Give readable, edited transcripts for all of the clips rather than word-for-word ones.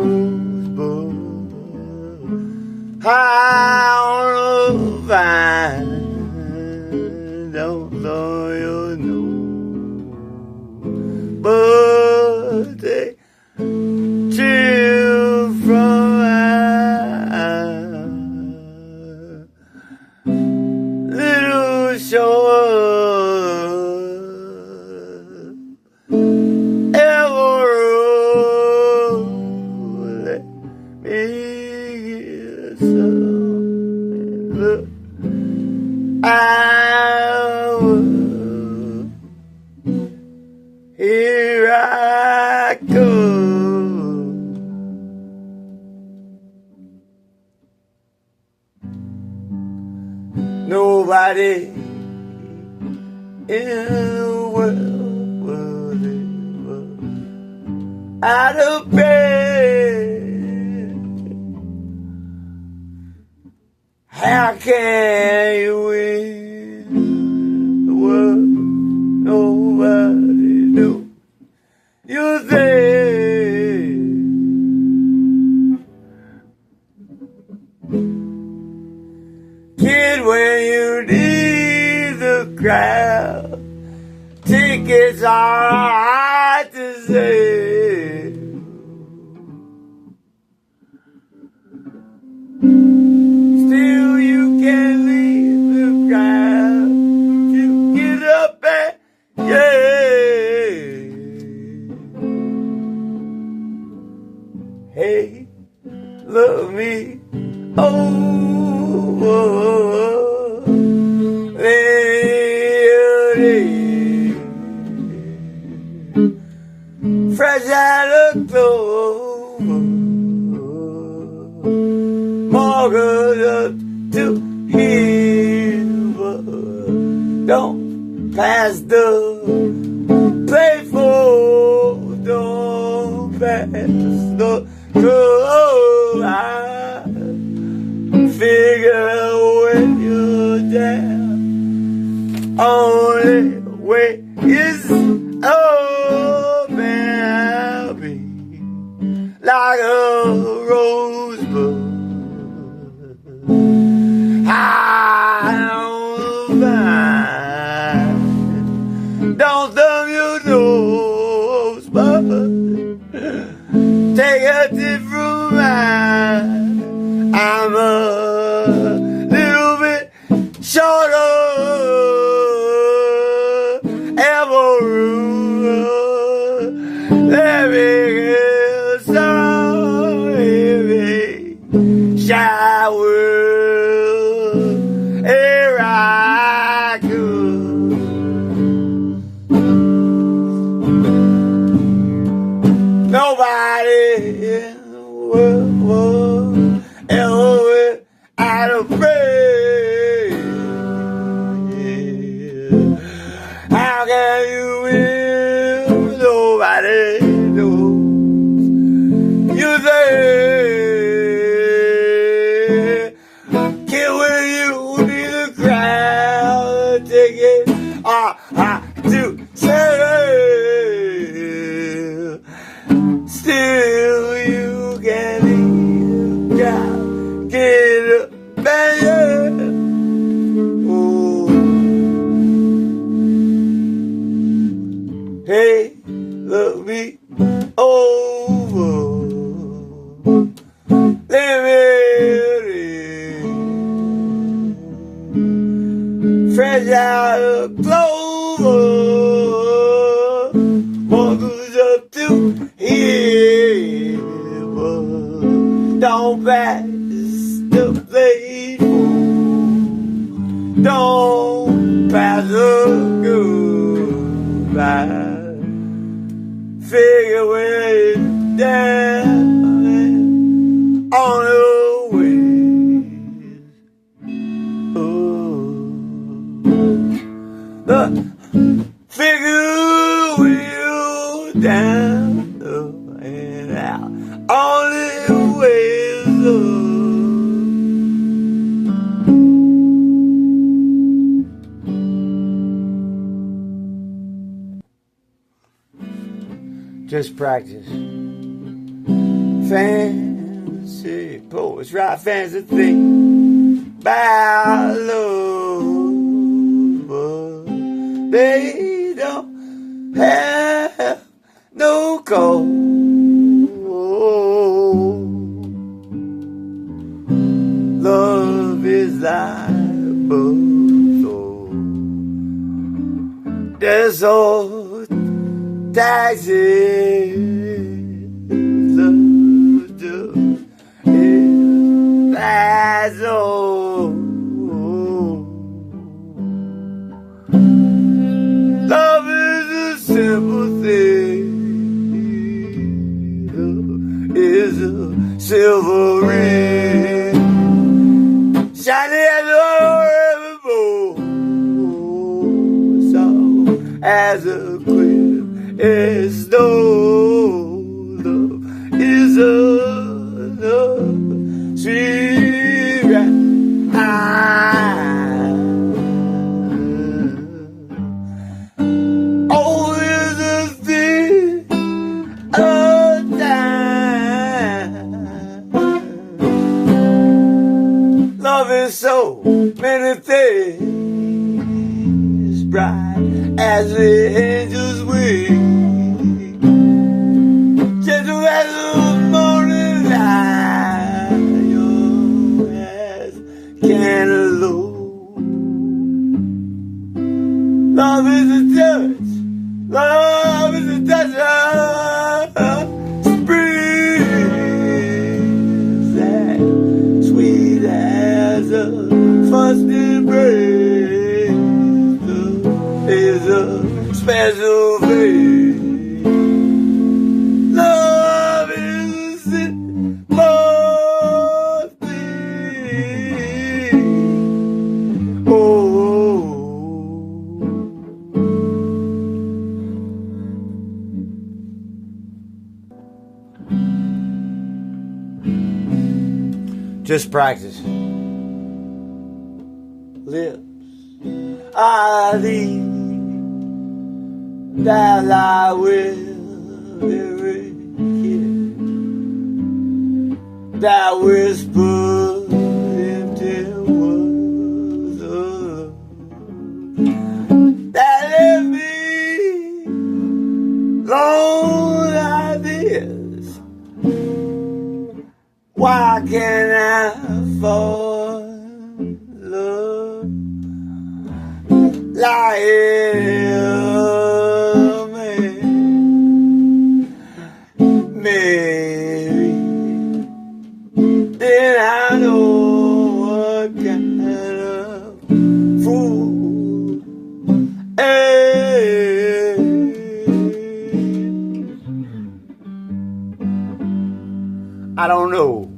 rosebud high on a vine. Don't know your nose, but they chill from my little shore. Ever let me get some look. I will. Here I go. Nobody in the world would ever out of bed. How can you win the world? Nobody knows you're there. Kid, when you need the crowd, tickets are hard to sell. Still, you can leave the crowd. You get up and hey, love me. Fresh out of clover, more good up to here, but don't pass the playful, don't pass the club. I figure when you're down, only way is up, and I'll be like a rosebud high on the vine. Don't thumb your nose, but take a tip from mine. I'm a little bit shorter. Let me get some heavy shower. Here I go. Nobody in the world ever out of breath. How can you win? Nobody knows you're there. Kid, when you need the crowd, take it all I do say. Still, you can leave the crowd, get up and hey, look me over. Let me fresh out of clover. What goes up to here, but don't pass the plate. Don't pass the goodbye. Figure when it's down on the way. The figure when you're down and out on the way. Just practice. fancy poets write fancy things about love, but they don't have no cause. Love is like a buzzsaw. There's all taxes. Love just is that's all. Love is a simple thing. Love is a silver ring, shining as a rainbow, soft as a quip is snow. Love is a sweet oh, is a thing of time. Love is so many things, bright as the angel's wing, gentle as the morning light, young as cantaloupe. Love is a touch, love is a touch of spring, that sweet as a first embrace. Love is a special face. Love is a simple thing. Oh, just practice. Lips are these that I will every kiss, that whisper empty words of love, that left me alone like this. Why can't I fall in love like Mary? Then I know what kind of fool I don't know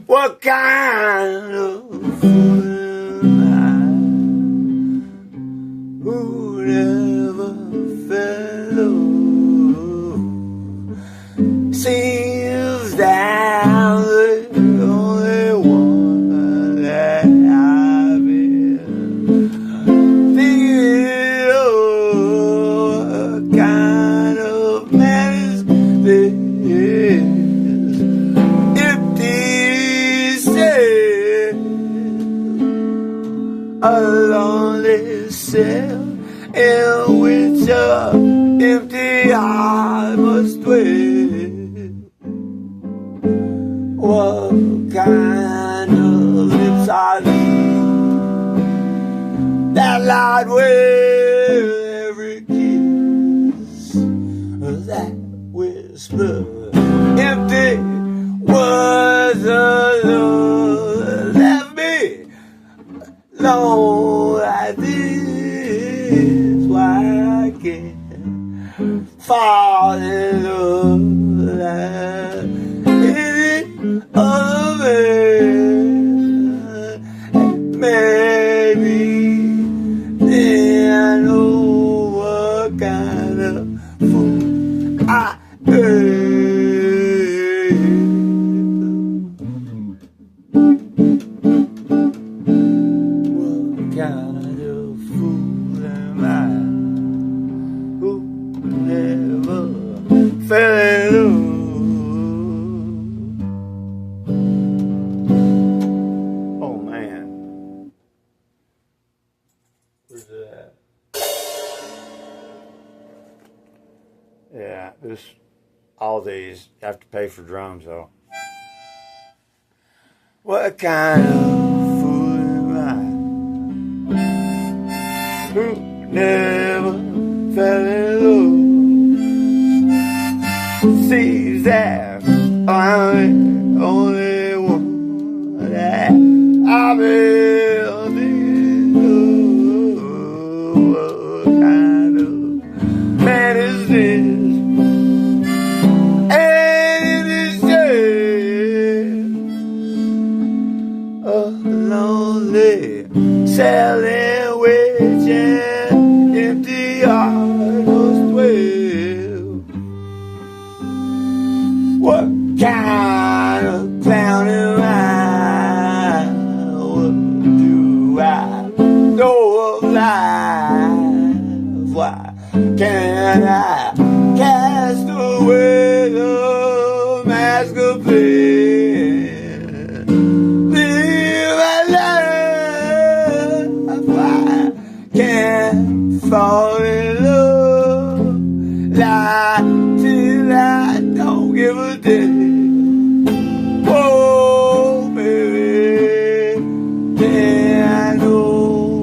what kind of fool am I, who never fell love. Seems that I'm the only one that I've been thinking of. What kind of man is this? A lonely cell in which a empty heart must dwell. What kind of lips are these that lied with every kiss, that whisper empty words of love left me alone like this? Why I can't fall in love like any other man? Maybe then I know these. You have to pay for drums, though. What kind of fool am I? Who never fell in love? Seems that I'm the only one that I've been in love. What kind of man is this? And it is a lonely selling witch and empty heartless dwell. What kind of clown am I? What do I know of life? Why can't I cast away the mask of pain? Live my life. Why can't fall in love? Lie till I don't give a damn. Oh, baby, then I know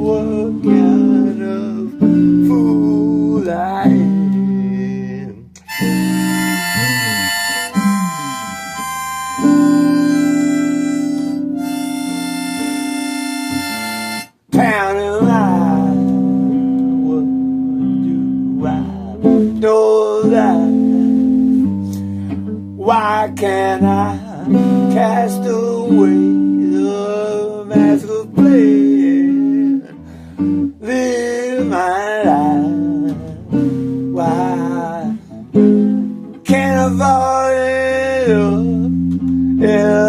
what kind of fool I am. Pound and lie. What do I know that? Why can't I cast away the mask of pain? Live my life. Why can't I fall in love?